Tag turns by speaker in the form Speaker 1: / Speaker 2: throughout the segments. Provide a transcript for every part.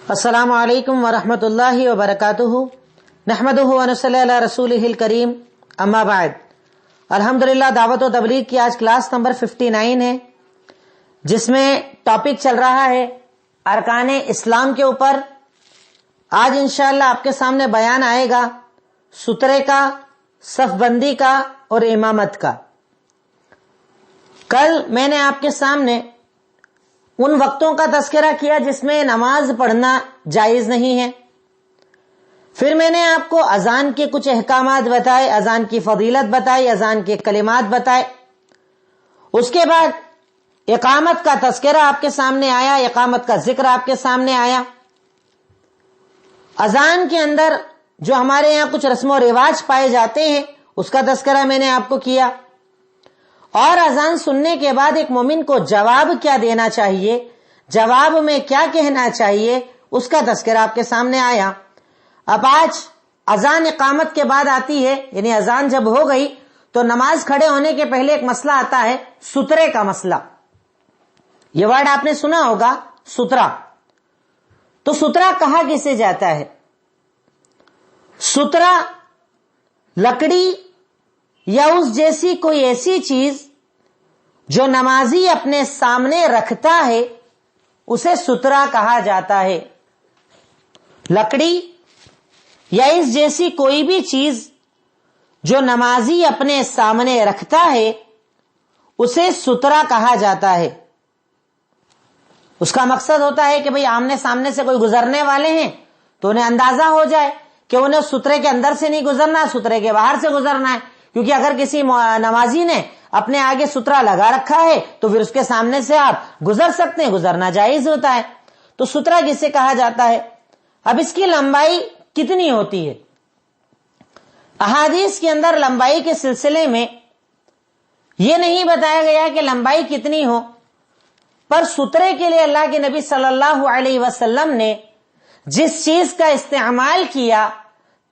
Speaker 1: السلام علیکم ورحمۃ اللہ وبرکاتہ، نحمدہ ونصلی علی رسولہ الکریم، اما بعد۔ الحمدللہ دعوت و تبلیغ کی آج کلاس نمبر 59 ہے، جس میں ٹاپک چل رہا ہے ارکان اسلام کے اوپر۔ آج انشاءاللہ آپ کے سامنے بیان آئے گا سترے کا، صف بندی کا اور امامت کا۔ کل میں نے آپ کے سامنے ان وقتوں کا تذکرہ کیا جس میں نماز پڑھنا جائز نہیں ہے۔ پھر میں نے آپ کو اذان کے کچھ احکامات بتائے، اذان کی فضیلت بتائی، اذان کے کلمات بتائے۔ اس کے بعد اقامت کا تذکرہ آپ کے سامنے آیا، اقامت کا ذکر آپ کے سامنے آیا۔ اذان کے اندر جو ہمارے یہاں کچھ رسم و رواج پائے جاتے ہیں اس کا تذکرہ میں نے آپ کو کیا، اور اذان سننے کے بعد ایک مومن کو جواب کیا دینا چاہیے، جواب میں کیا کہنا چاہیے، اس کا تذکرہ آپ کے سامنے آیا۔ اب آج اذان اقامت کے بعد آتی ہے، یعنی اذان جب ہو گئی تو نماز کھڑے ہونے کے پہلے ایک مسئلہ آتا ہے، سترے کا مسئلہ۔ یہ ورڈ آپ نے سنا ہوگا، سترا۔ تو سترا کہا کسے جاتا ہے؟ سترا لکڑی یا اس جیسی کوئی ایسی چیز جو نمازی اپنے سامنے رکھتا ہے اسے سترا کہا جاتا ہے۔ لکڑی یا اس جیسی کوئی بھی چیز جو نمازی اپنے سامنے رکھتا ہے اسے سترا کہا جاتا ہے۔ اس کا مقصد ہوتا ہے کہ بھئی آمنے سامنے سے کوئی گزرنے والے ہیں تو انہیں اندازہ ہو جائے کہ انہیں سترے کے اندر سے نہیں گزرنا، سترے کے باہر سے گزرنا ہے۔ کیونکہ اگر کسی نمازی نے اپنے آگے سترا لگا رکھا ہے تو پھر اس کے سامنے سے آپ گزر سکتے ہیں، گزرنا جائز ہوتا ہے۔ تو سترا کسے کہا جاتا ہے؟ اب اس کی لمبائی کتنی ہوتی ہے؟ احادیث کے اندر لمبائی کے سلسلے میں یہ نہیں بتایا گیا کہ لمبائی کتنی ہو، پر سترے کے لیے اللہ کے نبی صلی اللہ علیہ وسلم نے جس چیز کا استعمال کیا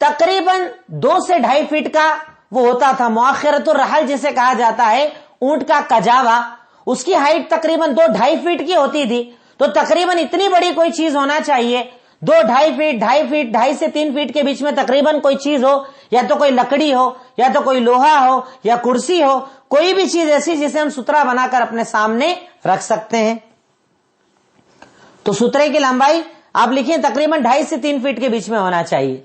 Speaker 1: تقریباً 2 سے 2.5 فٹ کا وہ ہوتا تھا، مؤخرۃ الرحل جسے کہا جاتا ہے، اونٹ کا کجاوا، اس کی ہائٹ تقریباً 2-2.5 فٹ کی ہوتی تھی۔ تو تقریباً اتنی بڑی کوئی چیز ہونا چاہیے، 2-2.5 فٹ، 2.5 فٹ، 2.5 سے 3 فٹ کے بیچ میں تقریباً کوئی چیز ہو، یا تو کوئی لکڑی ہو، یا تو کوئی لوہا ہو، یا کرسی ہو، کوئی بھی چیز ایسی جسے ہم سترا بنا کر اپنے سامنے رکھ سکتے ہیں۔ تو سترے کی لمبائی آپ لکھیں تقریباً 2.5 سے 3 فٹ کے بیچ میں ہونا چاہیے۔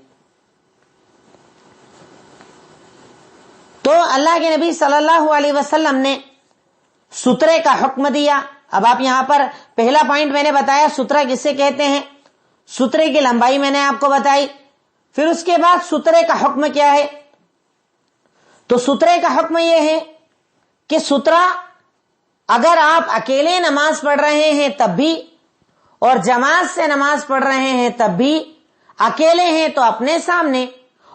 Speaker 1: تو اللہ کے نبی صلی اللہ علیہ وسلم نے سترے کا حکم دیا۔ اب آپ یہاں پر پہلا پوائنٹ میں نے بتایا سترا کسے کہتے ہیں، سترے کی لمبائی میں نے آپ کو بتائی۔ پھر اس کے بعد سترے کا حکم کیا ہے؟ تو سترے کا حکم یہ ہے کہ سترا اگر آپ اکیلے نماز پڑھ رہے ہیں تب بھی، اور جماعت سے نماز پڑھ رہے ہیں تب بھی، اکیلے ہیں تو اپنے سامنے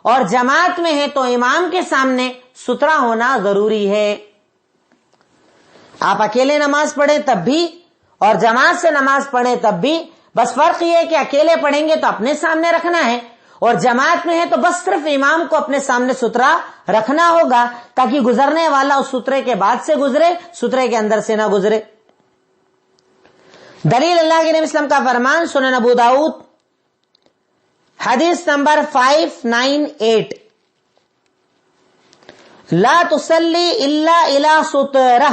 Speaker 1: اور جماعت میں ہے تو امام کے سامنے سترا ہونا ضروری ہے۔ آپ اکیلے نماز پڑھیں تب بھی اور جماعت سے نماز پڑھیں تب بھی، بس فرق یہ ہے کہ اکیلے پڑھیں گے تو اپنے سامنے رکھنا ہے، اور جماعت میں ہے تو بس صرف امام کو اپنے سامنے سترا رکھنا ہوگا تاکہ گزرنے والا اس سترے کے بعد سے گزرے، سترے کے اندر سے نہ گزرے۔ دلیل اللہ کے نبی اسلام کا فرمان، سنن ابو داؤد حدیث نمبر 598، لا تصلی الا الی سترہ،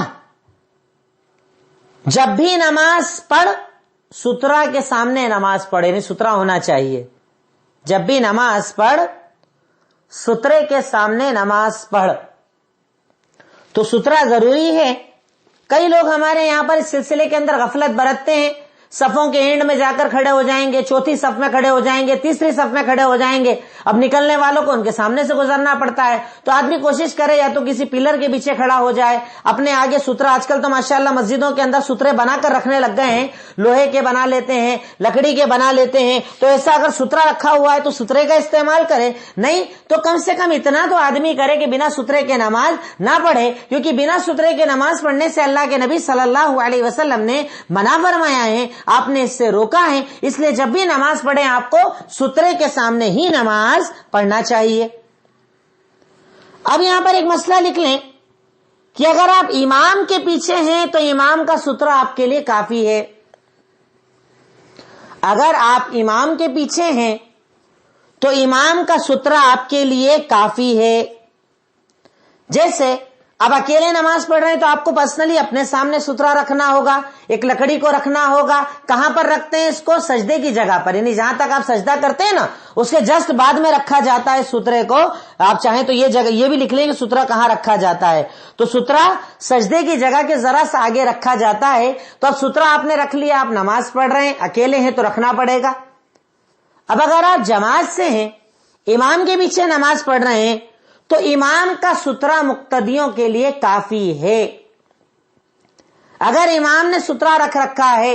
Speaker 1: جب بھی نماز پڑھ سترا کے سامنے نماز پڑھے، یعنی سترا ہونا چاہیے۔ جب بھی نماز پڑھ سترے کے سامنے نماز پڑھ۔ تو سترا ضروری ہے۔ کئی لوگ ہمارے یہاں پر اس سلسلے کے اندر غفلت برتتے ہیں، صفوں کے اینڈ میں جا کر کھڑے ہو جائیں گے، چوتھی صف میں کھڑے ہو جائیں گے، تیسری صف میں کھڑے ہو جائیں گے، اب نکلنے والوں کو ان کے سامنے سے گزرنا پڑتا ہے۔ تو آدمی کوشش کرے یا تو کسی پلر کے پیچھے کھڑا ہو جائے، اپنے آگے سترا، آج کل تو ماشاءاللہ مسجدوں کے اندر سترے بنا کر رکھنے لگ گئے ہیں، لوہے کے بنا لیتے ہیں، لکڑی کے بنا لیتے ہیں، تو ایسا اگر سترا رکھا ہوا ہے تو سترے کا استعمال کرے، نہیں تو کم سے کم اتنا تو آدمی کرے کہ بنا سترے کے نماز نہ پڑھے، کیونکہ بنا سترے کے نماز پڑھنے سے اللہ کے نبی صلی اللہ علیہ وسلم نے منع فرمایا ہے، آپ نے اس سے روکا ہے۔ اس لیے جب بھی نماز پڑھیں آپ کو سترے کے سامنے ہی نماز پڑھنا چاہیے۔ اب یہاں پر ایک مسئلہ لکھ لیں کہ اگر آپ امام کے پیچھے ہیں تو امام کا سترا آپ کے لیے کافی ہے۔ اگر آپ امام کے پیچھے ہیں تو امام کا سترہ آپ کے لیے کافی ہے. جیسے اب اکیلے نماز پڑھ رہے ہیں تو آپ کو پرسنلی اپنے سامنے سترہ رکھنا ہوگا, ایک لکڑی کو رکھنا ہوگا. کہاں پر رکھتے ہیں اس کو؟ سجدے کی جگہ پر, یعنی جہاں تک آپ سجدہ کرتے ہیں نا اس کے جسٹ بعد میں رکھا جاتا ہے سترے کو. آپ چاہیں تو یہ جگہ یہ بھی لکھ لیں کہ سترہ کہاں رکھا جاتا ہے. تو سترہ سجدے کی جگہ کے ذرا سا آگے رکھا جاتا ہے. تو اب سترہ آپ نے رکھ لیا, آپ نماز پڑھ رہے ہیں, اکیلے ہیں تو رکھنا پڑے گا. اب اگر آپ جماعت سے ہیں, امام کے پیچھے نماز پڑھ رہے ہیں, تو امام کا سترہ مقتدیوں کے لیے کافی ہے. اگر امام نے سترہ رکھ رکھا ہے,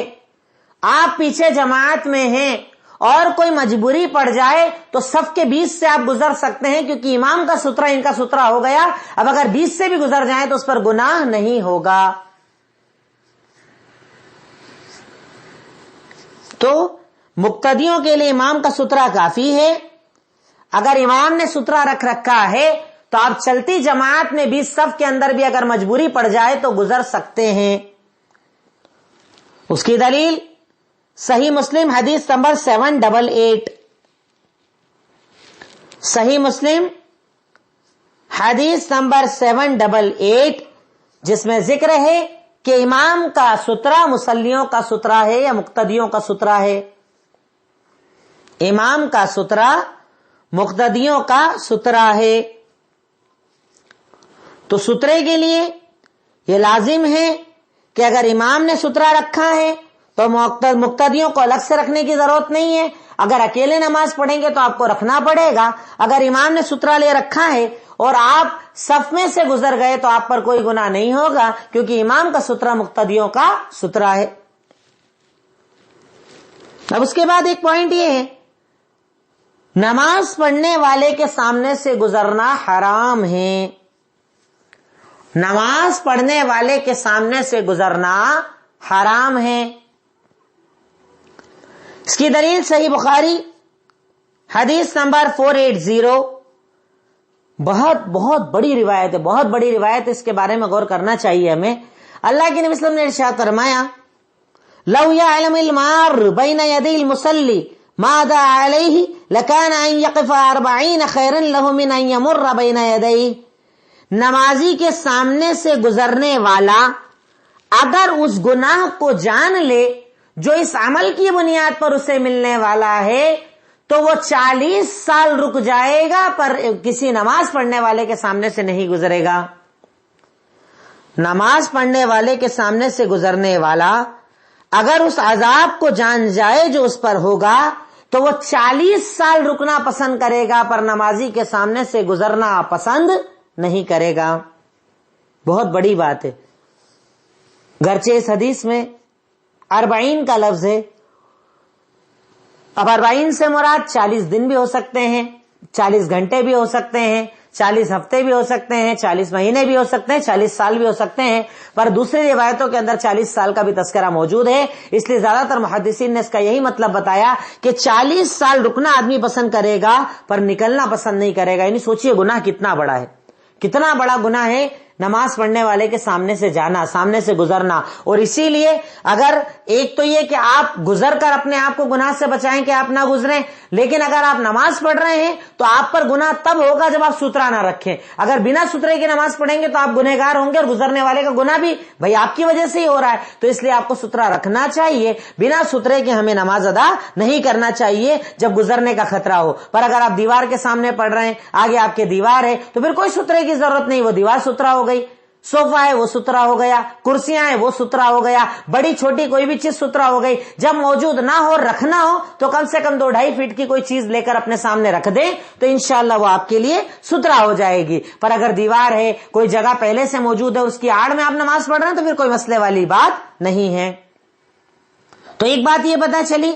Speaker 1: آپ پیچھے جماعت میں ہیں اور کوئی مجبوری پڑ جائے تو صف کے 20 سے آپ گزر سکتے ہیں, کیونکہ امام کا سترہ ان کا سترہ ہو گیا. اب اگر 20 سے بھی گزر جائیں تو اس پر گناہ نہیں ہوگا. تو مقتدیوں کے لیے امام کا سترہ کافی ہے. اگر امام نے سترہ رکھ رکھا ہے تو آپ چلتی جماعت میں بھی صف کے اندر بھی اگر مجبوری پڑ جائے تو گزر سکتے ہیں. اس کی دلیل صحیح مسلم حدیث نمبر 788. صحیح مسلم حدیث نمبر 788 جس میں ذکر ہے کہ امام کا سترہ مصلیوں کا سترہ ہے یا مقتدیوں کا سترہ ہے. امام کا سترہ مقتدیوں کا سترہ ہے. تو سترے کے لیے یہ لازم ہے کہ اگر امام نے سترہ رکھا ہے تو مقتدیوں کو الگ سے رکھنے کی ضرورت نہیں ہے. اگر اکیلے نماز پڑھیں گے تو آپ کو رکھنا پڑے گا. اگر امام نے سترہ لے رکھا ہے اور آپ صف میں سے گزر گئے تو آپ پر کوئی گناہ نہیں ہوگا, کیونکہ امام کا سترہ مقتدیوں کا سترہ ہے. اب اس کے بعد ایک پوائنٹ یہ ہے, نماز پڑھنے والے کے سامنے سے گزرنا حرام ہے. نماز پڑھنے والے کے سامنے سے گزرنا حرام ہے. اس کی دلیل صحیح بخاری حدیث نمبر 480. بہت بڑی روایت ہے, بہت بڑی روایت. اس کے بارے میں غور کرنا چاہیے ہمیں. اللہ کے نبی صلی اللہ علیہ وسلم نے ارشاد فرمایا, لو یعلم المار بین یدی المصلی ماذا علیہ لکان ان یقف 40 خیر له من ان یمر بین یدیہ. نمازی کے سامنے سے گزرنے والا اگر اس گناہ کو جان لے جو اس عمل کی بنیاد پر اسے ملنے والا ہے تو وہ 40 سال رک جائے گا پر کسی نماز پڑھنے والے کے سامنے سے نہیں گزرے گا. نماز پڑھنے والے کے سامنے سے گزرنے والا اگر اس عذاب کو جان جائے جو اس پر ہوگا تو وہ 40 سال رکنا پسند کرے گا پر نمازی کے سامنے سے گزرنا پسند نہیں کرے گا. بہت بڑی بات ہے. گرچہ اس حدیث میں 40 کا لفظ ہے. اب 40 سے مراد 40 دن بھی ہو سکتے ہیں, 40 گھنٹے بھی ہو سکتے ہیں, 40 ہفتے بھی ہو سکتے ہیں, 40 مہینے بھی ہو سکتے ہیں, 40 سال بھی ہو سکتے ہیں. پر دوسری روایتوں کے اندر 40 سال کا بھی تذکرہ موجود ہے. اس لیے زیادہ تر محدثین نے اس کا یہی مطلب بتایا کہ 40 سال رکنا آدمی پسند کرے گا پر نکلنا پسند نہیں کرے گا. یعنی سوچئے گناہ کتنا بڑا ہے, کتنا بڑا گناہ ہے نماز پڑھنے والے کے سامنے سے جانا, سامنے سے گزرنا. اور اسی لیے اگر ایک تو یہ کہ آپ گزر کر اپنے آپ کو گناہ سے بچائیں کہ آپ نہ گزریں, لیکن اگر آپ نماز پڑھ رہے ہیں تو آپ پر گناہ تب ہوگا جب آپ سترہ نہ رکھیں. اگر بنا سترے کی نماز پڑھیں گے تو آپ گنہگار ہوں گے اور گزرنے والے کا گناہ بھی بھائی آپ کی وجہ سے ہی ہو رہا ہے. تو اس لیے آپ کو سترہ رکھنا چاہیے. بنا سترے کے ہمیں نماز ادا نہیں کرنا چاہیے جب گزرنے کا خطرہ ہو. پر اگر آپ دیوار کے سامنے پڑھ رہے ہیں, آگے آپ کے دیوار ہے, تو پھر کوئی سترے کی ضرورت نہیں, وہ دیوار سترہ ہو گئی, صوفہ ہے وہ سترہ ہو گیا, کرسیاں ہیں وہ سترہ ہو گیا, بڑی چھوٹی کوئی بھی چیز سترہ ہو گئی. جب موجود نہ ہو رکھنا ہو تو کم سے کم 2-2.5 فٹ کی کوئی چیز لے کر اپنے سامنے رکھ دیں تو انشاءاللہ وہ آپ کے لیے سترہ ہو جائے گی. پر اگر دیوار ہے, کوئی جگہ پہلے سے موجود ہے, اس کی آڑ میں آپ نماز پڑھ رہے ہیں تو پھر کوئی مسئلے والی بات نہیں ہے. تو ایک بات یہ پتہ چلی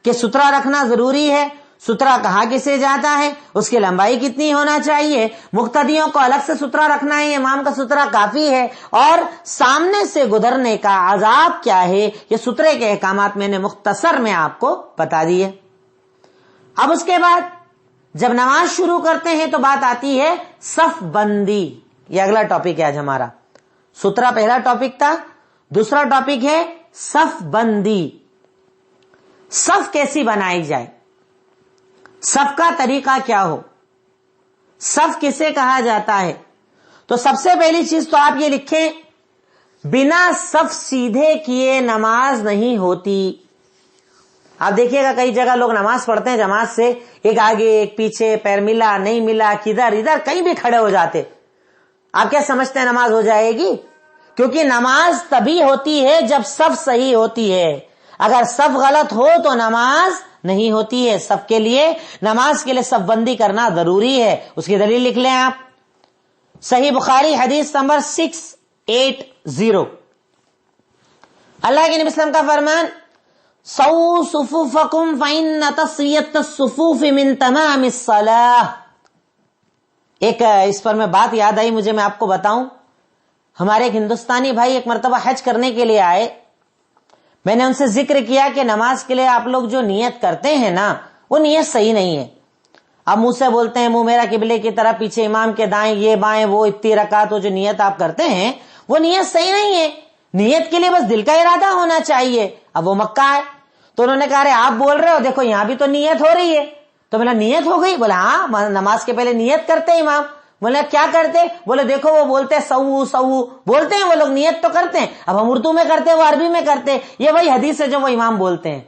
Speaker 1: کہ سترہ رکھنا ضروری ہے. سترہ کہاں کسے جاتا ہے, اس کی لمبائی کتنی ہونا چاہیے, مقتدیوں کو الگ سے سترہ رکھنا ہے, امام کا سترہ کافی ہے, اور سامنے سے گزرنے کا عذاب کیا ہے, یہ سترے کے احکامات میں نے مختصر میں آپ کو بتا دیے. اب اس کے بعد جب نماز شروع کرتے ہیں تو بات آتی ہے صف بندی. یہ اگلا ٹاپک ہے آج ہمارا. سترہ پہلا ٹاپک تھا, دوسرا ٹاپک ہے صف بندی. صف کیسی بنائی جائے، صف کا طریقہ کیا ہو، صف کسے کہا جاتا ہے؟ تو سب سے پہلی چیز تو آپ یہ لکھیں، بنا صف سیدھے کیے نماز نہیں ہوتی۔ آپ دیکھیے گا کئی جگہ لوگ نماز پڑھتے ہیں جماعت سے، ایک آگے ایک پیچھے، پیر ملا نہیں ملا، کدھر ادھر کہیں بھی کھڑے ہو جاتے۔ آپ کیا سمجھتے ہیں نماز ہو جائے گی؟ کیونکہ نماز تبھی ہوتی ہے جب صف صحیح ہوتی ہے، اگر صف غلط ہو تو نماز نہیں ہوتی ہے۔ صف کے لیے، نماز کے لیے صف بندی کرنا ضروری ہے۔ اس کی دلیل لکھ لیں آپ، صحیح بخاری حدیث نمبر 680، اللہ کے نبی صلی اللہ علیہ وسلم کا فرمان، سووا صفوفکم فإن تسویۃ الصفوف من تمام الصلاۃ۔ ایک اس پر میں بات یاد آئی مجھے، میں آپ کو بتاؤں۔ ہمارے ایک ہندوستانی بھائی ایک مرتبہ حج کرنے کے لیے آئے، میں نے ان سے ذکر کیا کہ نماز کے لیے آپ لوگ جو نیت کرتے ہیں نا، وہ نیت صحیح نہیں ہے۔ آپ منہ سے بولتے ہیں منہ میرا قبلے کی طرح، پیچھے امام کے دائیں، یہ بائیں، وہ اتنی رکعت، وہ جو نیت آپ کرتے ہیں وہ نیت صحیح نہیں ہے۔ نیت کے لیے بس دل کا ارادہ ہونا چاہیے۔ اب وہ مکہ ہے تو انہوں نے کہا رہے آپ بول رہے ہو، دیکھو یہاں بھی تو نیت ہو رہی ہے۔ تو بولا نیت ہو گئی؟ بولا ہاں، نماز کے پہلے نیت کرتے امام۔ بولے کیا کرتے؟ بولے دیکھو وہ بولتے سو سو، بولتے ہیں وہ لوگ، نیت تو کرتے ہیں، اب ہم اردو میں کرتے وہ عربی میں کرتے، یہ وہی حدیث ہے جو وہ امام بولتے ہیں۔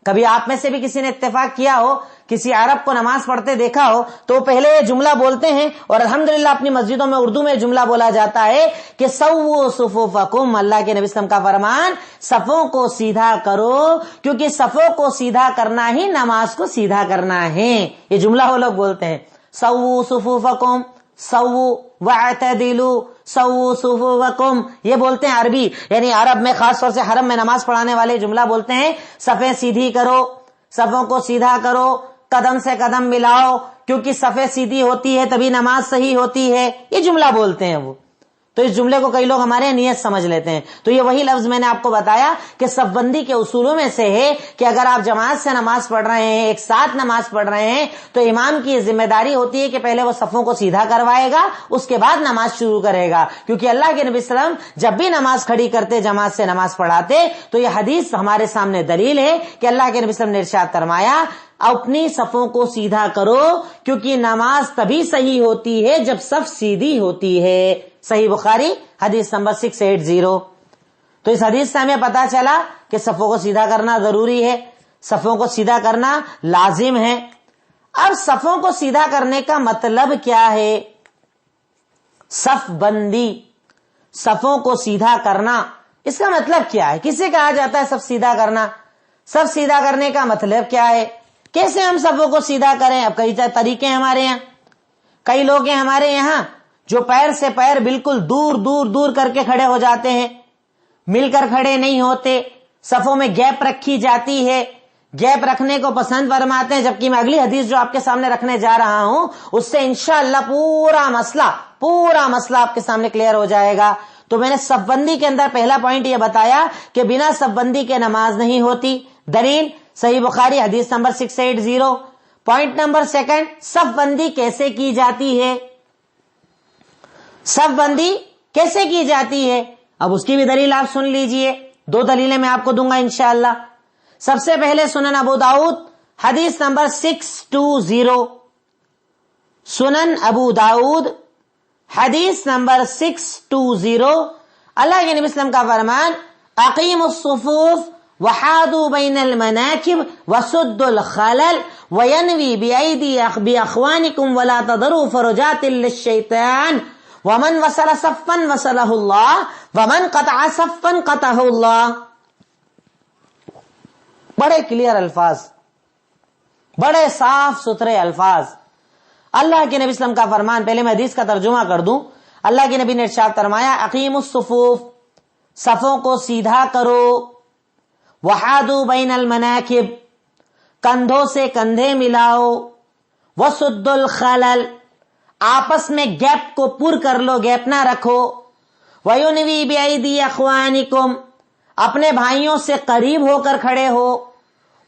Speaker 1: کبھی آپ میں سے بھی کسی نے اتفاق کیا ہو، کسی عرب کو نماز پڑھتے دیکھا ہو تو پہلے یہ جملہ بولتے ہیں، اور الحمدللہ اپنی مسجدوں میں اردو میں جملہ بولا جاتا ہے کہ سووا صفوفکم، اللہ کے نبی صلی اللہ علیہ وسلم کا فرمان، صفوں کو سیدھا کرو، کیونکہ صفوں کو سیدھا کرنا ہی نماز کو سیدھا کرنا ہے۔ یہ جملہ وہ لوگ بولتے ہیں، سووا صفوفکم، سووا واعتدلوا، سووا صفوفکم، یہ بولتے ہیں عربی، یعنی عرب میں خاص طور سے حرم میں نماز پڑھانے والے جملہ بولتے ہیں، صفیں سیدھی کرو، صفوں کو سیدھا کرو، قدم سے قدم ملاؤ، کیونکہ صفیں سیدھی ہوتی ہے تبھی نماز صحیح ہوتی ہے، یہ جملہ بولتے ہیں وہ۔ تو اس جملے کو کئی لوگ ہمارے نیت سمجھ لیتے ہیں۔ تو یہ وہی لفظ میں نے آپ کو بتایا کہ صف بندی کے اصولوں میں سے ہے کہ اگر آپ جماعت سے نماز پڑھ رہے ہیں، ایک ساتھ نماز پڑھ رہے ہیں، تو امام کی ذمہ داری ہوتی ہے کہ پہلے وہ صفوں کو سیدھا کروائے گا، اس کے بعد نماز شروع کرے گا، کیونکہ اللہ کے نبی صلی اللہ علیہ وسلم جب بھی نماز کھڑی کرتے، جماعت سے نماز پڑھاتے، تو یہ حدیث ہمارے سامنے دلیل ہے کہ اللہ کے نبی صلی اللہ علیہ وسلم نے ارشاد فرمایا اپنی صفوں کو سیدھا کرو، کیونکہ نماز تبھی صحیح ہوتی ہے جب صف سیدھی ہوتی ہے۔ صحیح بخاری حدیث نمبر 680۔ تو اس حدیث سے ہمیں پتا چلا کہ صفوں کو سیدھا کرنا ضروری ہے، صفوں کو سیدھا کرنا لازم ہے۔ اب صفوں کو سیدھا کرنے کا مطلب کیا ہے؟ صف بندی، صفوں کو سیدھا کرنا، اس کا مطلب کیا ہے؟ کسے کہا جاتا ہے صف سیدھا کرنا؟ صف سیدھا کرنے کا مطلب کیا ہے؟ کیسے ہم صفوں کو سیدھا کریں؟ اب کئی طریقے ہیں ہمارے یہاں، کئی لوگ ہیں ہمارے یہاں جو پیر سے پیر بالکل دور دور دور کر کے کھڑے ہو جاتے ہیں، مل کر کھڑے نہیں ہوتے، صفوں میں گیپ رکھی جاتی ہے، گیپ رکھنے کو پسند فرماتے ہیں، جبکہ میں اگلی حدیث جو آپ کے سامنے رکھنے جا رہا ہوں اس سے انشاءاللہ پورا مسئلہ آپ کے سامنے کلیئر ہو جائے گا۔ تو میں نے صف بندی کے اندر پہلا پوائنٹ یہ بتایا کہ بنا صف بندی کے نماز نہیں ہوتی، دلیل صحیح بخاری حدیث نمبر 680۔ پوائنٹ نمبر سیکنڈ، صف بندی کیسے کی جاتی ہے؟ صف بندی کیسے کی جاتی ہے؟ اب اس کی بھی دلیل آپ سن لیجئے، 2 دلیلیں میں آپ کو دوں گا انشاءاللہ۔ سب سے پہلے سنن ابو داؤد حدیث نمبر 620، سنن ابو داؤد حدیث نمبر 620، اللہ کے نبی صلی اللہ علیہ وسلم کا فرمان، اقیموا الصفوف وحادوا بین المناکب وسدوا الخلل وینوی باخوانکم ولا تذروا فرجات للشیطان ومن وصل صفا وصلہ اللہ ومن قطع صفا قطعہ اللہ۔ بڑے کلیئر الفاظ، بڑے صاف ستھرے الفاظ، اللہ کے نبی صلی اللہ علیہ وسلم کا فرمان۔ پہلے میں حدیث کا ترجمہ کر دوں۔ اللہ کے نبی نے ارشاد فرمایا، اقیموا الصفوف، صفوں کو سیدھا کرو، وحادوا بین المناکب، کندھوں سے کندھے ملاؤ، وسدوا الخلل، آپس میں گیپ کو پر کر لو، گیپ نہ رکھو، وینوی بایدی اخوانکم، اپنے بھائیوں سے قریب ہو کر کھڑے ہو،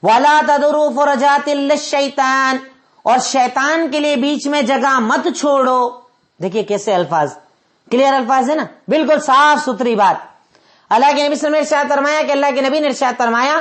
Speaker 1: ولا تذروا فرجات للشیطان، اور شیطان کے لیے بیچ میں جگہ مت چھوڑو۔ دیکھیے کیسے الفاظ، کلیئر الفاظ ہے نا، بالکل صاف ستھری بات۔ اللہ کے نبی صلی اللہ علیہ وسلم نے ارشاد فرمایا کہ اللہ کے نبی نے ارشاد فرمایا،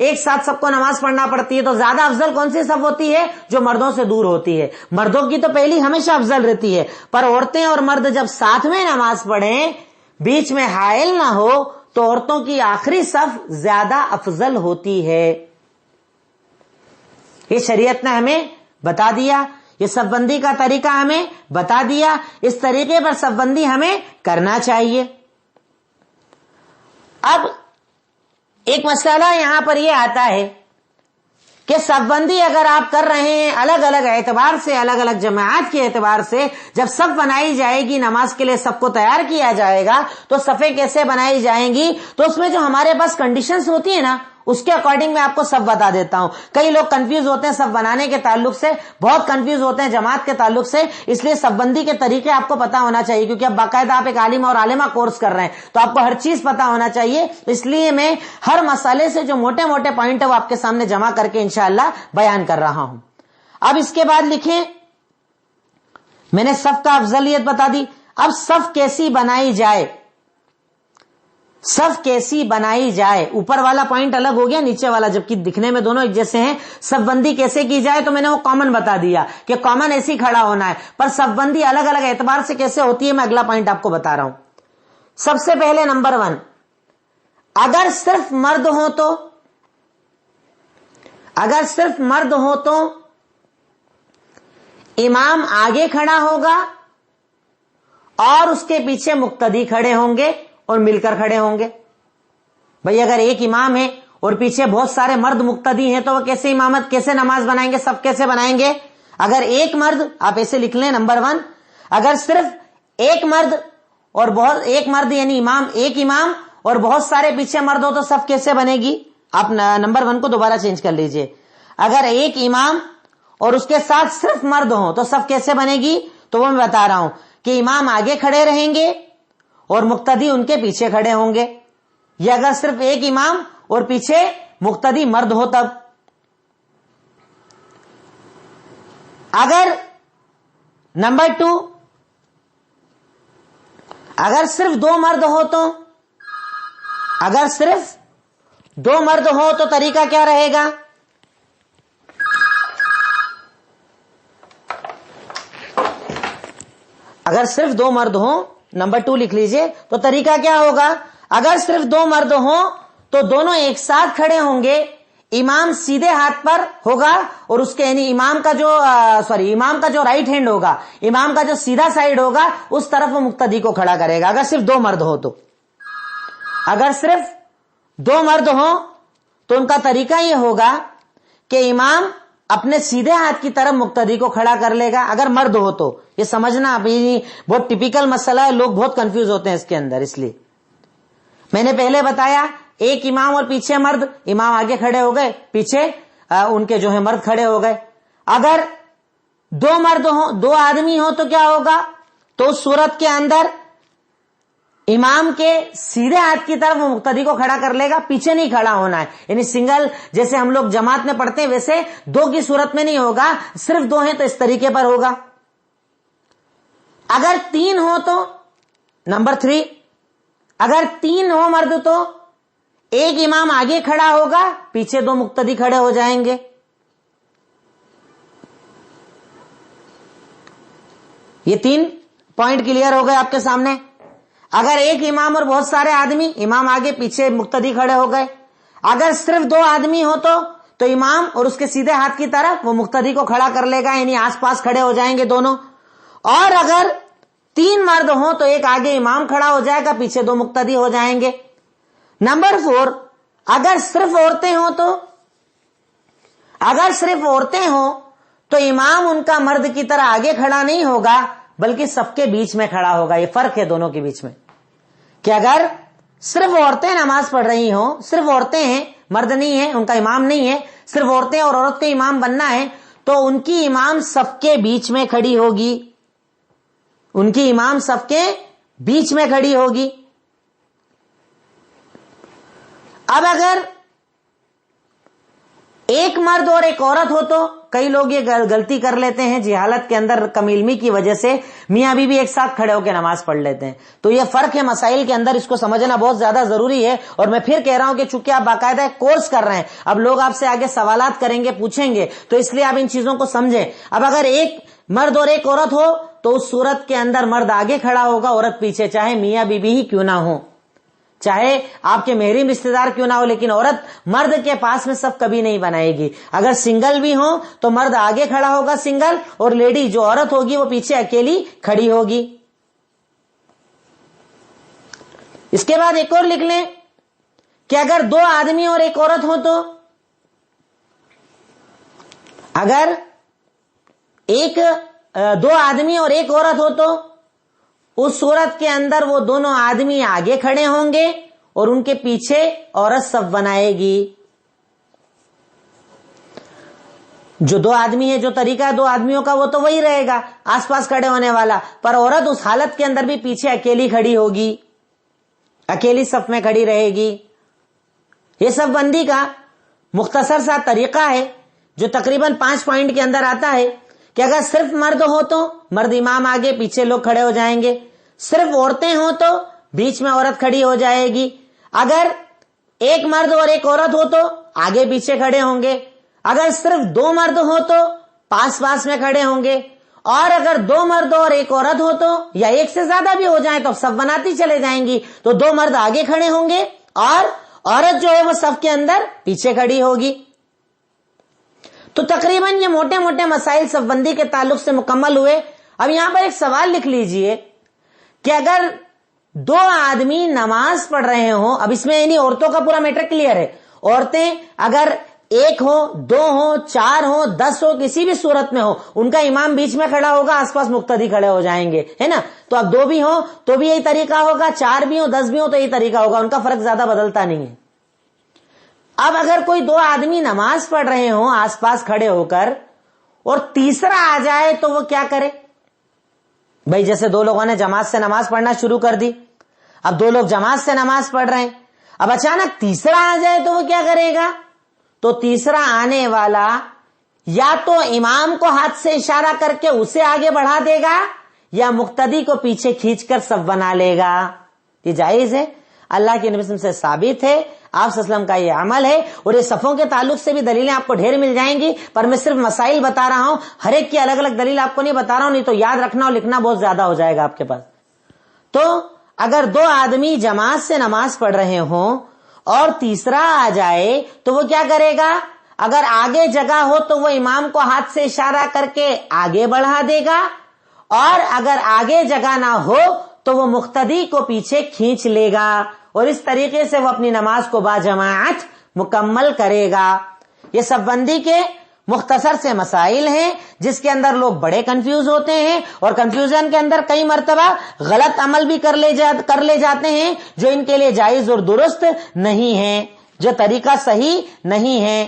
Speaker 1: ایک ساتھ سب کو نماز پڑھنا پڑتی ہے تو زیادہ افضل کون سی صف ہوتی ہے؟ جو مردوں سے دور ہوتی ہے. مردوں کی تو پہلی ہمیشہ افضل رہتی ہے, پر عورتیں اور مرد جب ساتھ میں نماز پڑھیں, بیچ میں حائل نہ ہو, تو عورتوں کی آخری صف زیادہ افضل ہوتی ہے. یہ شریعت نے ہمیں بتا دیا, یہ صف بندی کا طریقہ ہمیں بتا دیا, اس طریقے پر صف بندی ہمیں کرنا چاہیے. اب ایک مسئلہ یہاں پر یہ آتا ہے کہ صف بندی اگر آپ کر رہے ہیں الگ الگ اعتبار سے, الگ الگ جماعت کے اعتبار سے, جب صف بنائی جائے گی, نماز کے لیے سب کو تیار کیا جائے گا, تو صفیں کیسے بنائی جائیں گی؟ تو اس میں جو ہمارے پاس کنڈیشنز ہوتی ہیں نا, اس کے اکارڈنگ میں آپ کو صف بتا دیتا ہوں. کئی لوگ کنفیوز ہوتے ہیں صف بنانے کے تعلق سے, بہت کنفیوز ہوتے ہیں جماعت کے تعلق سے, اس لیے صف بندی کے طریقے آپ کو پتا ہونا چاہیے, کیونکہ اب باقاعدہ آپ ایک عالم اور عالمہ کورس کر رہے ہیں, تو آپ کو ہر چیز پتا ہونا چاہیے. اس لیے میں ہر مسئلے سے جو موٹے موٹے پوائنٹ ہے وہ آپ کے سامنے جمع کر کے انشاءاللہ بیان کر رہا ہوں. اب اس کے بعد لکھیں, میں نے صف کا افضلیت بتا دی. اب صف کیسی بنائی جائے, صف کیسی بنائی جائے, اوپر والا پوائنٹ الگ ہو گیا, نیچے والا جبکہ دکھنے میں دونوں ایک جیسے ہیں. صف بندی کیسے کی جائے تو میں نے وہ کامن بتا دیا کہ کامن ایسی کھڑا ہونا ہے, پر صف بندی الگ الگ اعتبار سے کیسے ہوتی ہے میں اگلا پوائنٹ آپ کو بتا رہا ہوں. سب سے پہلے نمبر 1, اگر صرف مرد ہو تو, اگر صرف مرد ہو تو امام آگے کھڑا ہوگا اور اس کے پیچھے مقتدی کھڑے ہوں گے اور مل کر کھڑے ہوں گے. بھئی اگر ایک امام ہے اور پیچھے بہت سارے مرد مقتدی ہیں تو وہ کیسے امامت, کیسے نماز بنائیں گے, سب کیسے بنائیں گے؟ اگر ایک مرد, آپ ایسے لکھ لیں نمبر 1, اگر صرف ایک مرد اور بہت, ایک مرد یعنی امام, ایک امام اور بہت سارے پیچھے مرد ہو تو صف کیسے بنے گی؟ آپ نمبر 1 کو دوبارہ چینج کر لیجئے. اگر ایک امام اور اس کے ساتھ صرف مرد ہوں تو صف کیسے بنے گی؟ تو وہ میں بتا رہا ہوں کہ امام آگے کھڑے رہیں گے اور مقتدی ان کے پیچھے کھڑے ہوں گے. یہ اگر صرف ایک امام اور پیچھے مقتدی مرد ہو تب. اگر نمبر 2, اگر صرف 2 مرد ہو تو, اگر صرف 2 مرد ہو تو طریقہ کیا رہے گا؟ اگر صرف 2 مرد ہوں, نمبر 2 لکھ لیجئے, تو طریقہ کیا ہوگا؟ اگر صرف 2 مرد ہوں تو دونوں ایک ساتھ کھڑے ہوں گے, امام سیدھے ہاتھ پر ہوگا اور اس کے یعنی امام کا جو رائٹ ہینڈ ہوگا, امام کا جو سیدھا سائیڈ ہوگا اس طرف وہ مقتدی کو کھڑا کرے گا. اگر صرف 2 مرد ہو تو, اگر صرف 2 مرد ہوں تو ان کا طریقہ یہ ہوگا کہ امام اپنے سیدھے ہاتھ کی طرف مقتدی کو کھڑا کر لے گا. اگر مرد ہو تو یہ سمجھنا ابھی بہت ٹپیکل مسئلہ ہے, لوگ بہت کنفیوز ہوتے ہیں اس کے اندر. اس لیے میں نے پہلے بتایا ایک امام اور پیچھے مرد, امام آگے کھڑے ہو گئے, پیچھے ان کے جو ہے مرد کھڑے ہو گئے. اگر 2 مرد ہوں, 2 آدمی ہوں تو کیا ہوگا؟ تو اس صورت کے اندر امام کے سیدھے ہاتھ کی طرف وہ مقتدی کو کھڑا کر لے گا, پیچھے نہیں کھڑا ہونا ہے. یعنی سنگل جیسے ہم لوگ جماعت میں پڑھتے ہیں ویسے 2 کی صورت میں نہیں ہوگا, صرف 2 ہیں تو اس طریقے پر ہوگا. اگر 3 ہو تو نمبر 3, اگر 3 ہو مرد تو ایک امام آگے کھڑا ہوگا, پیچھے 2 مقتدی کھڑے ہو جائیں گے. یہ 3 پوائنٹ کلیئر ہو گئے آپ کے سامنے. اگر ایک امام اور بہت سارے آدمی, امام آگے پیچھے مقتدی کھڑے ہو گئے. اگر صرف 2 آدمی ہو تو امام اور اس کے سیدھے ہاتھ کی طرف وہ مقتدی کو کھڑا کر لے گا, یعنی آس پاس کھڑے ہو جائیں گے دونوں. اور اگر 3 مرد ہوں تو ایک آگے امام کھڑا ہو جائے گا, پیچھے 2 مقتدی ہو جائیں گے. نمبر 4, اگر صرف عورتیں ہوں تو, اگر صرف عورتیں ہوں تو امام ان کا مرد کی طرح آگے کھڑا نہیں ہوگا بلکہ صف کے بیچ میں کھڑا ہوگا. یہ فرق ہے دونوں کے بیچ میں کہ اگر صرف عورتیں نماز پڑھ رہی ہوں, صرف عورتیں ہیں, مرد نہیں ہے, ان کا امام نہیں ہے, صرف عورتیں اور عورت کو امام بننا ہے, تو ان کی امام صف کے بیچ میں کھڑی ہوگی, ان کی امام صف کے بیچ میں کھڑی ہوگی. اب اگر ایک مرد اور ایک عورت ہو تو کئی لوگ یہ غلطی کر لیتے ہیں جہالت کے اندر، کم علمی کی وجہ سے میاں بیوی ایک ساتھ کھڑے ہو کے نماز پڑھ لیتے ہیں. تو یہ فرق ہے مسائل کے اندر، اس کو سمجھنا بہت زیادہ ضروری ہے. اور میں پھر کہہ رہا ہوں کہ چونکہ آپ باقاعدہ ایک کورس کر رہے ہیں، اب لوگ آپ سے آگے سوالات کریں گے، پوچھیں گے، تو اس لیے آپ ان چیزوں کو سمجھیں. اب اگر ایک مرد اور ایک عورت ہو تو اس صورت کے اندر مرد آگے کھڑا ہوگا، عورت پیچھے، چاہے میاں بیوی ہی کیوں نہ ہو، چاہے آپ کے محرم رشتے دار کیوں نہ ہو، لیکن عورت مرد کے پاس میں سب کبھی نہیں بنائے گی. اگر سنگل بھی ہو تو مرد آگے کھڑا ہوگا سنگل، اور لیڈی جو عورت ہوگی وہ پیچھے اکیلی کھڑی ہوگی. اس کے بعد ایک اور لکھ لیں کہ اگر دو آدمی اور ایک عورت ہو تو، اگر دو آدمی اور ایک عورت ہو تو اس صورت کے اندر وہ دونوں آدمی آگے کھڑے ہوں گے اور ان کے پیچھے عورت صف بنائے گی. جو دو آدمی ہے، جو طریقہ دو آدمیوں کا وہ تو وہی رہے گا، آس پاس کھڑے ہونے والا، پر عورت اس حالت کے اندر بھی پیچھے اکیلی کھڑی ہوگی، اکیلی صف میں کھڑی رہے گی. یہ صف بندی کا مختصر سا طریقہ ہے جو تقریباً 5 پوائنٹ کے اندر آتا ہے کہ اگر صرف مرد ہو تو مرد امام آگے، پیچھے لوگ کھڑے ہو جائیں گے. صرف عورتیں ہوں تو بیچ میں عورت کھڑی ہو جائے گی. اگر ایک مرد اور ایک عورت ہو تو آگے پیچھے کھڑے ہوں گے. اگر صرف دو مرد ہو تو پاس پاس میں کھڑے ہوں گے. اور اگر دو مرد اور ایک عورت ہو تو، یا ایک سے زیادہ بھی ہو جائیں تو صف بناتی چلے جائیں گی. تو دو مرد آگے کھڑے ہوں گے اور عورت جو ہے وہ صف کے اندر پیچھے کھڑی ہوگی. تو تقریباً یہ موٹے موٹے مسائل صف بندی کے تعلق سے مکمل ہوئے. اب یہاں پر ایک سوال لکھ لیجئے کہ اگر دو آدمی نماز پڑھ رہے ہوں، اب اس میں یعنی عورتوں کا پورا میٹر کلیئر ہے، عورتیں اگر ایک ہو، دو ہو، 4 ہو، 10 ہو، کسی بھی صورت میں ہو، ان کا امام بیچ میں کھڑا ہوگا، آس پاس مقتدی کھڑے ہو جائیں گے، ہے نا. تو اب 2 بھی ہو تو بھی یہی طریقہ ہوگا، 4 بھی ہو، 10 بھی ہو تو یہی طریقہ ہوگا، ان کا فرق زیادہ بدلتا نہیں ہے. اب اگر کوئی دو آدمی نماز پڑھ رہے ہوں آس پاس کھڑے ہو کر اور تیسرا آ جائے تو وہ کیا کرے؟ بھائی جیسے 2 لوگوں نے جماعت سے نماز پڑھنا شروع کر دی، اب 2 لوگ جماعت سے نماز پڑھ رہے ہیں، اب اچانک تیسرا آ جائے تو وہ کیا کرے گا؟ تو تیسرا آنے والا یا تو امام کو ہاتھ سے اشارہ کر کے اسے آگے بڑھا دے گا یا مقتدی کو پیچھے کھینچ کر صف بنا لے گا. یہ جائز ہے، اللہ کے نبی صلی اللہ علیہ وسلم سے ثابت ہے، آپ صلی اللہ علیہ وسلم کا یہ عمل ہے. اور یہ صفوں کے تعلق سے بھی دلیلیں آپ کو ڈھیر مل جائیں گی، پر میں صرف مسائل بتا رہا ہوں، ہر ایک کی الگ الگ دلیل آپ کو نہیں بتا رہا ہوں، نہیں تو یاد رکھنا اور لکھنا بہت زیادہ ہو جائے گا آپ کے پاس. تو اگر 2 آدمی جماعت سے نماز پڑھ رہے ہوں اور تیسرا آ جائے تو وہ کیا کرے گا؟ اگر آگے جگہ ہو تو وہ امام کو ہاتھ سے اشارہ کر کے آگے بڑھا دے گا، اور اگر آگے جگہ نہ ہو تو وہ مقتدی کو پیچھے کھینچ لے گا، اور اس طریقے سے وہ اپنی نماز کو باجماعت مکمل کرے گا. یہ صف بندی کے مختصر سے مسائل ہیں جس کے اندر لوگ بڑے کنفیوز ہوتے ہیں، اور کنفیوژن کے اندر کئی مرتبہ غلط عمل بھی کر لے جاتے ہیں جو ان کے لیے جائز اور درست نہیں ہے، جو طریقہ صحیح نہیں ہے.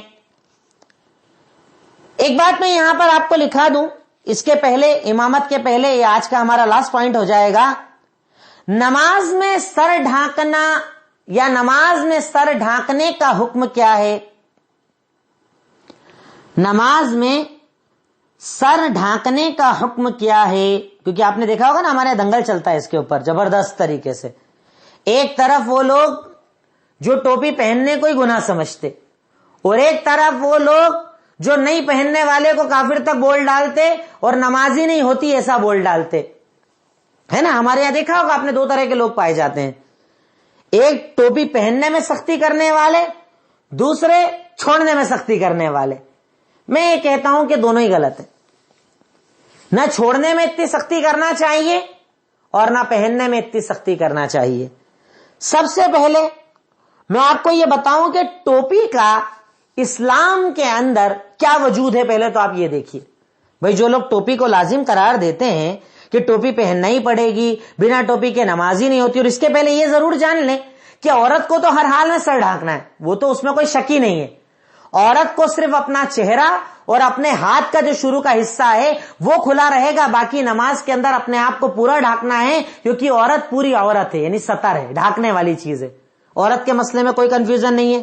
Speaker 1: ایک بات میں یہاں پر آپ کو لکھا دوں، اس کے پہلے، امامت کے پہلے، یہ آج کا ہمارا لاسٹ پوائنٹ ہو جائے گا. نماز میں سر ڈھانکنا یا نماز میں سر ڈھانکنے کا حکم کیا ہے؟ نماز میں سر ڈھانکنے کا حکم کیا ہے؟ کیونکہ آپ نے دیکھا ہوگا نا، ہمارے دنگل چلتا ہے اس کے اوپر زبردست طریقے سے. ایک طرف وہ لوگ جو ٹوپی پہننے کو ہی گناہ سمجھتے، اور ایک طرف وہ لوگ جو نہیں پہننے والے کو کافر تک بول ڈالتے اور نمازی نہیں ہوتی ایسا بول ڈالتے، ہے نا. ہمارے یہاں دیکھا ہوگا آپ نے 2 طرح کے لوگ پائے جاتے ہیں، ایک ٹوپی پہننے میں سختی کرنے والے، دوسرے چھوڑنے میں سختی کرنے والے. میں یہ کہتا ہوں کہ دونوں ہی غلط ہیں. نہ چھوڑنے میں اتنی سختی کرنا چاہیے اور نہ پہننے میں اتنی سختی کرنا چاہیے. سب سے پہلے میں آپ کو یہ بتاؤں کہ ٹوپی کا اسلام کے اندر کیا وجود ہے. پہلے تو آپ یہ دیکھیے، بھائی جو لوگ ٹوپی کو لازم قرار دیتے ہیں کہ ٹوپی پہننا ہی پڑے گی، بنا ٹوپی کے نمازی نہیں ہوتی، اور اس کے پہلے یہ ضرور جان لیں کہ عورت کو تو ہر حال میں سر ڈھانکنا ہے، وہ تو اس میں کوئی شک ہی نہیں ہے. عورت کو صرف اپنا چہرہ اور اپنے ہاتھ کا جو شروع کا حصہ ہے وہ کھلا رہے گا، باقی نماز کے اندر اپنے آپ کو پورا ڈھانکنا ہے، کیونکہ عورت پوری عورت ہے، یعنی ستر ہے، ڈھانکنے والی چیز ہے. عورت کے مسئلے میں کوئی کنفیوژن نہیں ہے،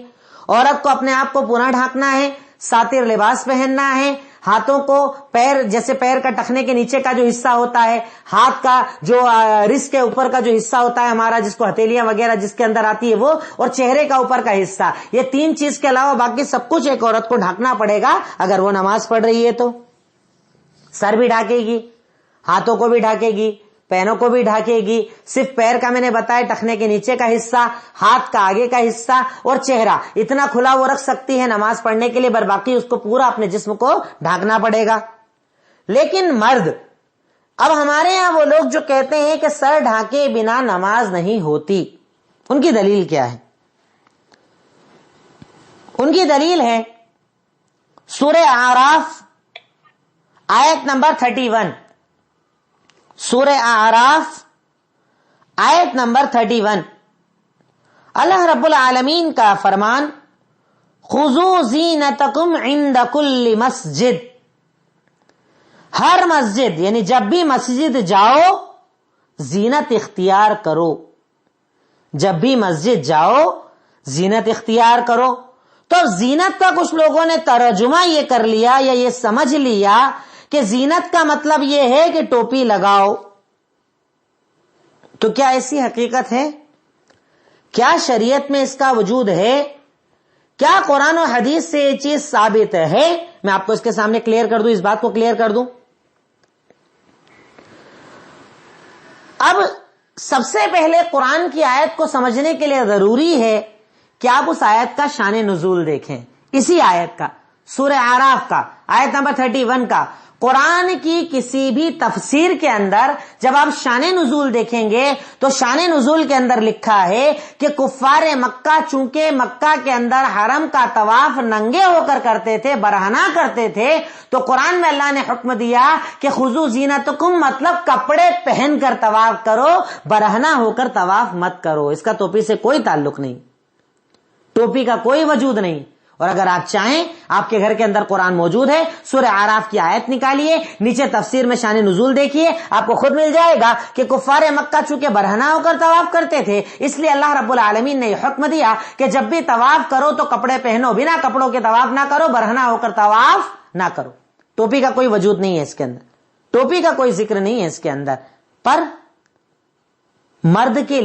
Speaker 1: عورت کو اپنے آپ کو پورا ڈھانکنا ہے، ساتر لباس پہننا ہے, ہاتھوں کو پیر, جیسے پیر کا ٹخنے کے نیچے کا جو حصہ ہوتا ہے, ہاتھ کا جو رس کے اوپر کا جو حصہ ہوتا ہے ہمارا, جس کو ہتھیلیاں وغیرہ جس کے اندر آتی ہے وہ, اور چہرے کا اوپر کا حصہ, یہ 3 چیز کے علاوہ باقی سب کچھ ایک عورت کو ڈھانکنا پڑے گا اگر وہ نماز پڑھ رہی ہے تو. سر بھی ڈھانکے گی, ہاتھوں کو بھی ڈھانکے گی, پینوں کو بھی ڈھانکے گی, صرف پیر کا میں نے بتایا ٹخنے کے نیچے کا حصہ, ہاتھ کا آگے کا حصہ اور چہرہ اتنا کھلا وہ رکھ سکتی ہے نماز پڑھنے کے لیے, پر باقی اس کو پورا اپنے جسم کو ڈھانکنا پڑے گا. لیکن مرد, اب ہمارے ہاں وہ لوگ جو کہتے ہیں کہ سر ڈھانکے بنا نماز نہیں ہوتی, ان کی دلیل کیا ہے؟ ان کی دلیل ہے سورہ اعراف آیت نمبر 31. سورہ اعراف آیت نمبر 31, اللہ رب العالمین کا فرمان, خذوا زینتکم عند کل مسجد, ہر مسجد یعنی جب بھی مسجد جاؤ زینت اختیار کرو, جب بھی مسجد جاؤ زینت اختیار کرو. تو زینت کا کچھ لوگوں نے ترجمہ یہ کر لیا یا یہ سمجھ لیا کہ زینت کا مطلب یہ ہے کہ ٹوپی لگاؤ. تو کیا ایسی حقیقت ہے؟ کیا شریعت میں اس کا وجود ہے؟ کیا قرآن و حدیث سے یہ چیز ثابت ہے؟ میں آپ کو اس کے سامنے کلیئر کر دوں, اس بات کو کلیئر کر دوں. اب سب سے پہلے قرآن کی آیت کو سمجھنے کے لیے ضروری ہے کہ آپ اس آیت کا شان نزول دیکھیں. اسی آیت کا, سورہ اعراف کا آیت نمبر 31 کا, قرآن کی کسی بھی تفسیر کے اندر جب آپ شان نزول دیکھیں گے تو شان نزول کے اندر لکھا ہے کہ کفار مکہ چونکہ مکہ کے اندر حرم کا طواف ننگے ہو کر کرتے تھے, برہنہ کرتے تھے, تو قرآن میں اللہ نے حکم دیا کہ خذوا زینتکم, مطلب کپڑے پہن کر طواف کرو, برہنہ ہو کر طواف مت کرو. اس کا ٹوپی سے کوئی تعلق نہیں, ٹوپی کا کوئی وجود نہیں. اور اگر آپ چاہیں, آپ کے گھر کے اندر قرآن موجود ہے, سورہ اعراف کی آیت نکالیے, نیچے تفسیر میں شان نزول دیکھیے, آپ کو خود مل جائے گا کہ کفار مکہ چونکہ برہنہ ہو کر طواف کرتے تھے, اس لیے اللہ رب العالمین نے یہ حکم دیا کہ جب بھی طواف کرو تو کپڑے پہنو, بنا کپڑوں کے طواف نہ کرو, برہنہ ہو کر طواف نہ کرو. ٹوپی کا کوئی وجود نہیں ہے اس کے اندر, ٹوپی کا کوئی ذکر نہیں ہے اس کے اندر. پر مرد کے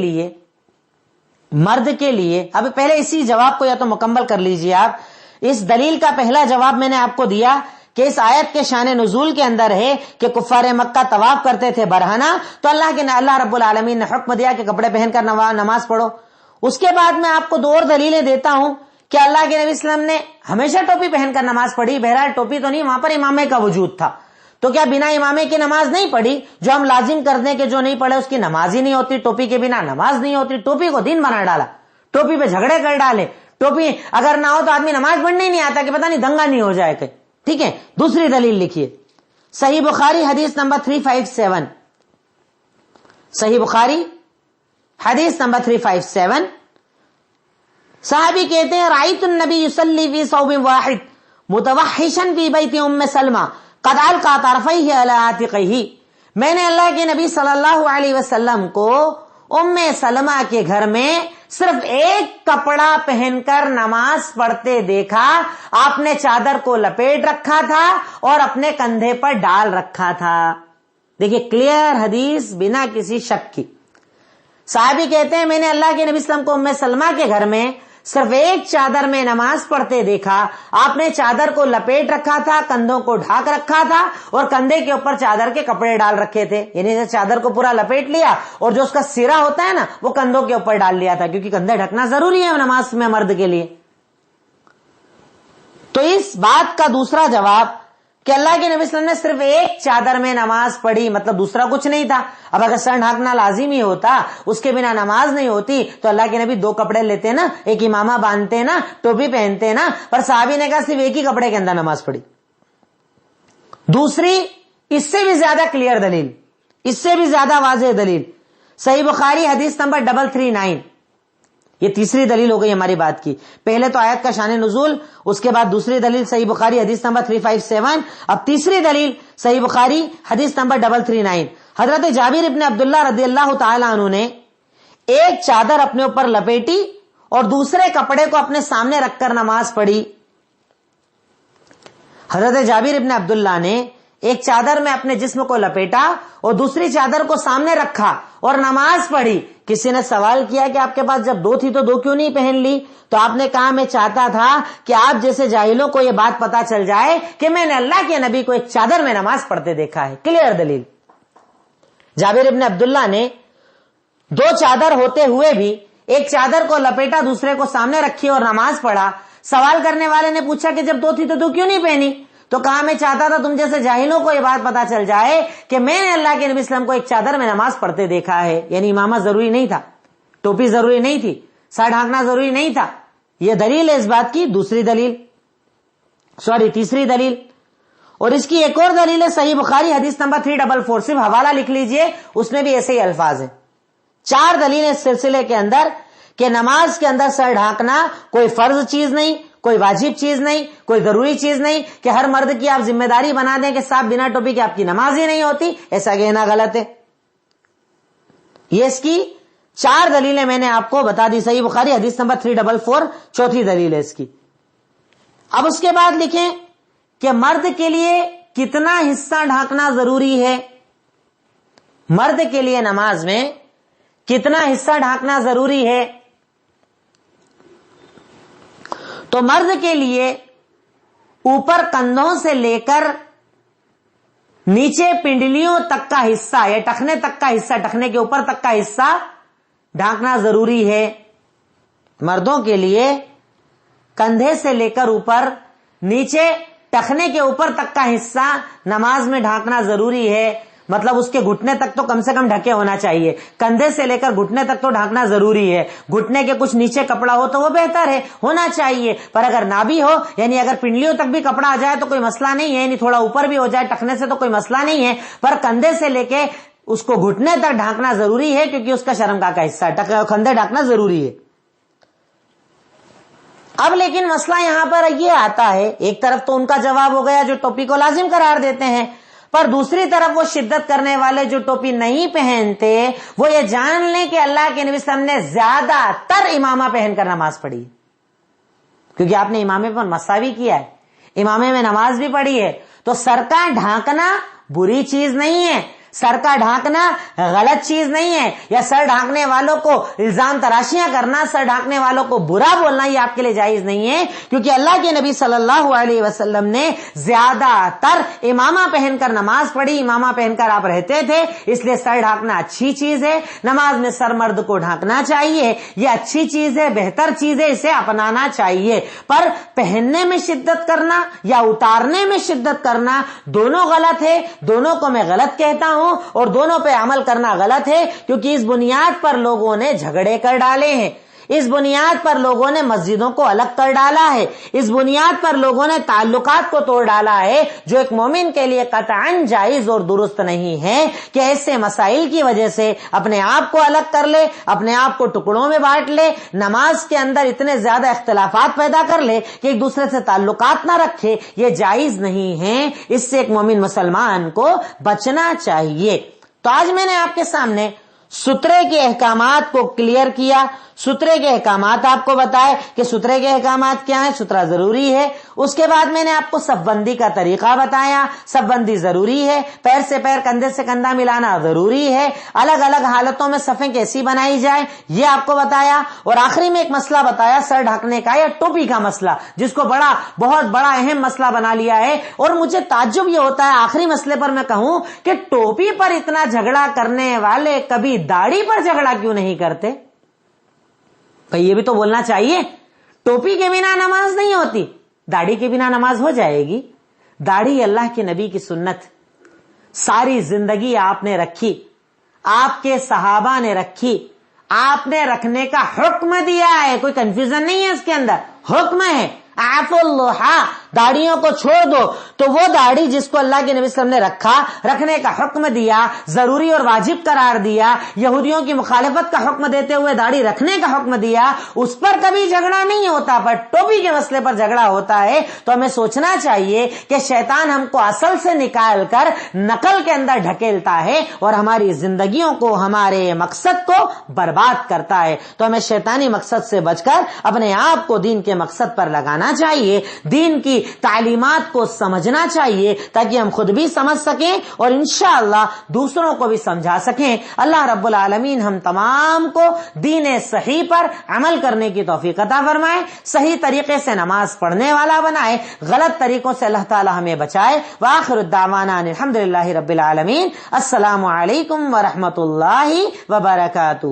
Speaker 1: لیے اب پہلے اسی جواب کو یا تو مکمل کر لیجئے آپ. اس دلیل کا پہلا جواب میں نے آپ کو دیا کہ اس آیت کے شان نزول کے اندر ہے کہ کفار مکہ طواف کرتے تھے برہنہ, تو اللہ رب العالمین نے حکم دیا کہ کپڑے پہن کر نماز پڑھو. اس کے بعد میں آپ کو 2 اور دلیلیں دیتا ہوں کہ اللہ کے نبی صلی اللہ علیہ وسلم نے ہمیشہ ٹوپی پہن کر نماز پڑھی. بہرحال ٹوپی تو نہیں, وہاں پر امامے کا وجود تھا, تو کیا بنا امامے کی نماز نہیں پڑھی؟ جو ہم لازم کر دیں کہ جو نہیں پڑھے اس کی نماز ہی نہیں ہوتی, ٹوپی کے بنا نماز نہیں ہوتی. ٹوپی کو دین بنا ڈالا, ٹوپی پہ جھگڑے کر ڈالے. ٹوپی اگر نہ ہو تو آدمی نماز پڑھنے ہی نہیں آتا کہ پتہ نہیں دنگا نہیں ہو جائے کہیں. ٹھیک ہے, دوسری دلیل لکھیے, صحیح بخاری حدیث نمبر 357. صحیح بخاری حدیث نمبر 357, صحابی کہتے ہیں رأیت النبی یصلی فی ثوب واحد متوحشا فی بیت ام سلمہ قد القى طرفیہ علی عاتقیہ, میں نے اللہ کے نبی صلی اللہ علیہ وسلم کو ام سلمہ کے گھر میں صرف ایک کپڑا پہن کر نماز پڑھتے دیکھا. آپ نے چادر کو لپیٹ رکھا تھا اور اپنے کندھے پر ڈال رکھا تھا. دیکھیے کلیئر حدیث بنا کسی شک کی. صحابی کہتے ہیں میں نے اللہ کے نبی صلی اللہ علیہ وسلم کو ام سلمہ کے گھر میں صرف ایک چادر میں نماز پڑھتے دیکھا. آپ نے چادر کو لپیٹ رکھا تھا, کندھوں کو ڈھانک رکھا تھا اور کندھے کے اوپر چادر کے کپڑے ڈال رکھے تھے. یعنی چادر کو پورا لپیٹ لیا اور جو اس کا سرا ہوتا ہے نا وہ کندھوں کے اوپر ڈال لیا تھا, کیونکہ کندھے ڈھکنا ضروری ہے نماز میں مرد کے لیے. تو اس بات کا دوسرا جواب کہ اللہ کے نبی صلی اللہ علیہ وسلم نے صرف ایک چادر میں نماز پڑھی, مطلب دوسرا کچھ نہیں تھا. اب اگر سر ڈھانکنا لازمی ہوتا, اس کے بنا نماز نہیں ہوتی, تو اللہ کے نبی 2 کپڑے لیتے نا, ایک امامہ باندھتے نا, ٹوپی پہنتے نا. پر صحابی نے کہا صرف ایک ہی کپڑے کے اندر نماز پڑھی. دوسری اس سے بھی زیادہ کلیئر دلیل, اس سے بھی زیادہ واضح دلیل, صحیح بخاری حدیث نمبر 339. یہ تیسری دلیل ہو گئی ہماری بات کی. پہلے تو آیت کا شان نزول, اس کے بعد دوسری دلیل صحیح بخاری حدیث نمبر 357, اب تیسری دلیل صحیح بخاری حدیث نمبر 339. حضرت جابر ابن عبداللہ رضی اللہ تعالی عنہ نے ایک چادر اپنے اوپر لپیٹی اور دوسرے کپڑے کو اپنے سامنے رکھ کر نماز پڑھی. حضرت جابر ابن عبداللہ نے ایک چادر میں اپنے جسم کو لپیٹا اور دوسری چادر کو سامنے رکھا اور نماز پڑھی. کسی نے سوال کیا کہ آپ کے پاس جب 2 تھی تو 2 کیوں نہیں پہن لی؟ تو آپ نے کہا میں چاہتا تھا کہ آپ جیسے جاہلوں کو یہ بات پتا چل جائے کہ میں نے اللہ کے نبی کو ایک چادر میں نماز پڑھتے دیکھا ہے. کلیئر دلیل. جابر ابن عبداللہ نے 2 چادر ہوتے ہوئے بھی ایک چادر کو لپیٹا, دوسرے کو سامنے رکھی اور نماز پڑھا. سوال کرنے والے نے پوچھا کہ جب 2 تھی تو 2 کیوں نہیں پہنی؟ تو کہا میں چاہتا تھا تم جیسے جاہلوں کو یہ بات پتا چل جائے کہ میں نے اللہ کے نبی اسلام کو ایک چادر میں نماز پڑھتے دیکھا ہے. یعنی امامہ ضروری نہیں تھا, ٹوپی ضروری نہیں تھی, سر ڈھانکنا ضروری نہیں تھا. یہ دلیل ہے اس بات کی. تیسری دلیل, اور اس کی ایک اور دلیل ہے صحیح بخاری حدیث نمبر 344. صرف حوالہ لکھ لیجئے, اس میں بھی ایسے ہی الفاظ ہیں. 4 دلیلیں اس سلسلے کے اندر کہ نماز کے اندر سر ڈھانکنا کوئی فرض چیز نہیں, کوئی واجب چیز نہیں, کوئی ضروری چیز نہیں کہ ہر مرد کی آپ ذمہ داری بنا دیں کہ صاحب بنا ٹوپی کے آپ کی نماز ہی نہیں ہوتی. ایسا کہنا غلط ہے. یہ اس کی 4 دلیلیں میں نے آپ کو بتا دی. صحیح بخاری حدیث نمبر 344 چوتھی دلیل ہے اس کی. اب اس کے بعد لکھیں کہ مرد کے لیے کتنا حصہ ڈھانکنا ضروری ہے. مرد کے لیے نماز میں کتنا حصہ ڈھانکنا ضروری ہے؟ تو مرد کے لیے اوپر کندھوں سے لے کر نیچے پنڈلیوں تک کا حصہ یا ٹخنے تک کا حصہ, ٹخنے کے اوپر تک کا حصہ ڈھانکنا ضروری ہے. مردوں کے لیے کندھے سے لے کر اوپر, نیچے ٹخنے کے اوپر تک کا حصہ نماز میں ڈھانکنا ضروری ہے. مطلب اس کے گھٹنے تک تو کم سے کم ڈھکے ہونا چاہیے. کندھے سے لے کر گھٹنے تک تو ڈھانکنا ضروری ہے. گھٹنے کے کچھ نیچے کپڑا ہو تو وہ بہتر ہے, ہونا چاہیے. پر اگر نہ بھی ہو, یعنی اگر پنڈلیوں تک بھی کپڑا آ جائے تو کوئی مسئلہ نہیں ہے, یعنی تھوڑا اوپر بھی ہو جائے ٹخنے سے تو کوئی مسئلہ نہیں ہے. پر کندھے سے لے کے اس کو گھٹنے تک ڈھانکنا ضروری ہے, کیونکہ اس کا شرمگاہ کا حصہ ہے. کندھے ڈھانکنا ضروری ہے. اب لیکن مسئلہ یہاں پر یہ آتا ہے, ایک طرف تو ان کا جواب ہو گیا جو ٹوپی کو لازم قرار دیتے ہیں, پر دوسری طرف وہ شدت کرنے والے جو ٹوپی نہیں پہنتے وہ یہ جان لیں کہ اللہ کے نبی صلی اللہ علیہ وسلم نے زیادہ تر امامہ پہن کر نماز پڑھی, کیونکہ آپ نے امامے پر مسا بھی کیا ہے, امامے میں نماز بھی پڑھی ہے. تو سر کا ڈھانکنا بری چیز نہیں ہے, سر کا ڈھانکنا غلط چیز نہیں ہے, یا سر ڈھانکنے والوں کو الزام تراشیاں کرنا, سر ڈھانکنے والوں کو برا بولنا یہ آپ کے لیے جائز نہیں ہے, کیونکہ اللہ کے نبی صلی اللہ علیہ وسلم نے زیادہ تر امامہ پہن کر نماز پڑھی, امامہ پہن کر آپ رہتے تھے. اس لیے سر ڈھانکنا اچھی چیز ہے, نماز میں سر مرد کو ڈھانکنا چاہیے, یہ اچھی چیز ہے, بہتر چیز ہے, اسے اپنانا چاہیے. پر پہننے میں شدت کرنا یا اتارنے میں شدت کرنا دونوں غلط ہے. دونوں کو میں غلط کہتا ہوں اور دونوں پہ عمل کرنا غلط ہے, کیونکہ اس بنیاد پر لوگوں نے جھگڑے کر ڈالے ہیں, اس بنیاد پر لوگوں نے مسجدوں کو الگ کر ڈالا ہے, اس بنیاد پر لوگوں نے تعلقات کو توڑ ڈالا ہے, جو ایک مومن کے لیے قطعاً جائز اور درست نہیں ہے کہ ایسے مسائل کی وجہ سے اپنے آپ کو الگ کر لے, اپنے آپ کو ٹکڑوں میں بانٹ لے, نماز کے اندر اتنے زیادہ اختلافات پیدا کر لے کہ ایک دوسرے سے تعلقات نہ رکھے. یہ جائز نہیں ہے, اس سے ایک مومن مسلمان کو بچنا چاہیے. تو آج میں نے آپ کے سامنے سترے کے احکامات کو کلیئر کیا, سترے کے احکامات آپ کو بتائے کہ سترے کے احکامات کیا ہیں, سترہ ضروری ہے. اس کے بعد میں نے آپ کو صف بندی کا طریقہ بتایا, صف بندی ضروری ہے, پیر سے پیر کندھے سے کندھا ملانا ضروری ہے, الگ الگ حالتوں میں صفیں کیسی بنائی جائے یہ آپ کو بتایا, اور آخری میں ایک مسئلہ بتایا سر ڈھانکنے کا یا ٹوپی کا مسئلہ, جس کو بہت بڑا اہم مسئلہ بنا لیا ہے. اور مجھے تعجب یہ ہوتا ہے آخری مسئلے پر میں کہوں کہ ٹوپی پر اتنا جھگڑا کرنے والے کبھی داڑھی پر جھگڑا کیوں نہیں کرتے؟ بھئی یہ بھی تو بولنا چاہیے, ٹوپی کے بنا نماز نہیں ہوتی, داڑھی کے بنا نماز ہو جائے گی. داڑھی اللہ کے نبی کی سنت, ساری زندگی آپ نے رکھی, آپ کے صحابہ نے رکھی, آپ نے رکھنے کا حکم دیا ہے, کوئی کنفیوژن نہیں ہے اس کے اندر, حکم ہے. اعفوا اللحى, داڑھیوں کو چھوڑ دو. تو وہ داڑھی جس کو اللہ کے نبی صلی اللہ علیہ وسلم نے رکھنے کا حکم دیا, ضروری اور واجب قرار دیا, یہودیوں کی مخالفت کا حکم دیتے ہوئے داڑھی رکھنے کا حکم دیا, اس پر کبھی جھگڑا نہیں ہوتا, پر ٹوپی کے مسئلے پر جھگڑا ہوتا ہے. تو ہمیں سوچنا چاہیے کہ شیطان ہم کو اصل سے نکال کر نقل کے اندر ڈھکیلتا ہے اور ہماری زندگیوں کو, ہمارے مقصد کو برباد کرتا ہے. تو ہمیں شیطانی مقصد سے بچ کر اپنے آپ کو دین کے مقصد پر لگانا چاہیے, دین کی تعلیمات کو سمجھنا چاہیے تاکہ ہم خود بھی سمجھ سکیں اور انشاءاللہ دوسروں کو بھی سمجھا سکیں۔ اللہ رب العالمین ہم تمام کو دین صحیح پر عمل کرنے کی توفیق عطا فرمائے، صحیح طریقے سے نماز پڑھنے والا بنائے، غلط طریقوں سے اللہ تعالی ہمیں بچائے۔ وآخر الدعوانا الحمدللہ رب العالمین۔ السلام علیکم ورحمۃ اللہ وبرکاتہ۔